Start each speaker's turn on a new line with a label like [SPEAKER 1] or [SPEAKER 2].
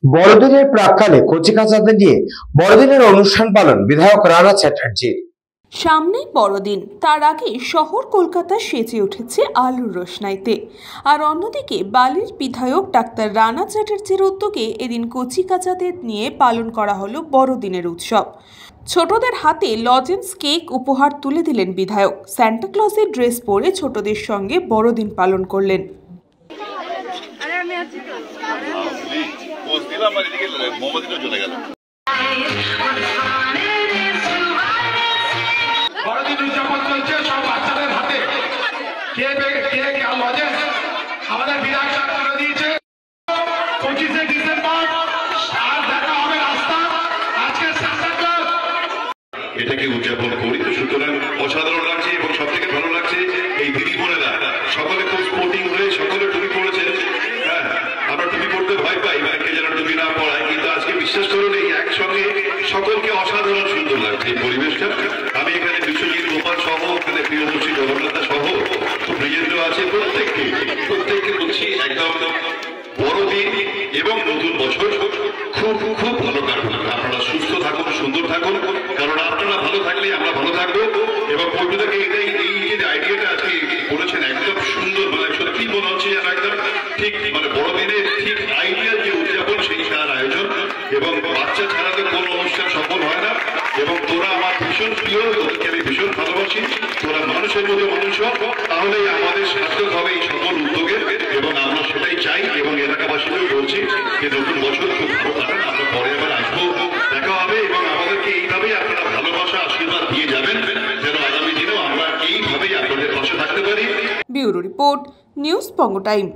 [SPEAKER 1] বড়দিনের প্রাক্কালে কচিকাঁচাদের নিয়ে বড়দিনের অনুষ্ঠান পালন বিধায়ক রানা চ্যাটার্জির।
[SPEAKER 2] সামনেই বড়দিন, তার আগে শহর কলকাতা সেজে উঠেছে আলোর রোশনাইতে। আর অন্যদিকে বালির বিধায়ক ডাক্তার রানা চ্যাটার্জির উদ্যোগে এদিন কচিকাঁচাদের নিয়ে পালন করা হলো বড়দিনের উৎসব। ছোটদের হাতে লজেন্স, কেক উপহার তুলে দিলেন বিধায়ক। স্যান্টা ক্লজের ড্রেস পরে ছোটদের সঙ্গে বড়দিন পালন করলেন।
[SPEAKER 3] বড়দিন উদযাপন চলছে সব বাচ্চাদের হাতে কেক আর লজেন্স আমাদের বিধায়ক সাহেব তুলে দিয়েছে। 25শে ডিসেম্বর আর দেখা হবে রাস্তা আজকে সান্টা ক্লজ এটাকে উদযাপন করি। সুতরাং অসাধারণ লাগছে এবং সব থেকে ভালো লাগছে এই দিদি বোনেরা সকলে খুব স্পোর্টিং হয়ে সকলে টুপি পড়েছে। হ্যাঁ, আমরা টুপি পড়তে ভয় পাই, কে যেন টুপি না পড়ায়, কিন্তু আজকে বিশ্বাস করুন এই একসঙ্গে সকলকে অসাধারণ সুন্দর লাগছে এই পরিবেশটা। আমি এখানে বিশ্বজিৎ গোপাল সহ এখানে প্রিয়দর্শী জগন্নাথা সহ প্রিয়েন্দ্র আছে, প্রত্যেককে বলছি একদম বড়দিন এবং নতুন বছর খুব খুব ভালো কাটুন। আপনারা সুস্থ থাকুন, সুন্দর থাকুন, কারণ আপনারা ভালো থাকলে আমরা ভালো থাকবো। এবং পল্টুদাকে এই যে আইডিয়াটা আজকে বলেছেন একদম সুন্দর, মানে সত্যি মনে হচ্ছে যেন একদম ঠিক মানে বড়দিনের ঠিক আইডিয়াল যে উদযাপন সেই সার আয়োজন। এবং বাচ্চা ছাড়া তো কোনো অনুষ্ঠান সফল হয় না। এবং তোরা আমার ভীষণ প্রিয়, তোদেরকে আমি ভীষণ ভালোবাসি। তোরা মানুষের মতো মানুষ হোক, তাহলেই আমাদের সার্থক হবে এই সকল উদ্যোগে। এবং আমরা সেটাই চাই এবং এলাকাবাসীকেও বলছি যে নতুন বছর খুব ভালো কাটান। আমরা পরে আবার আসবো, দেখা হবে এবং আমাদেরকে এইভাবেই আপনারা ভালোবাসা আশীর্বাদ দিয়ে যাবেন, যেন আগামী দিনেও আমরা এইভাবেই আপনাদের পাশে থাকতে পারি।
[SPEAKER 2] ব্যুরো রিপোর্ট, নিউজ বঙ্গ টাইম।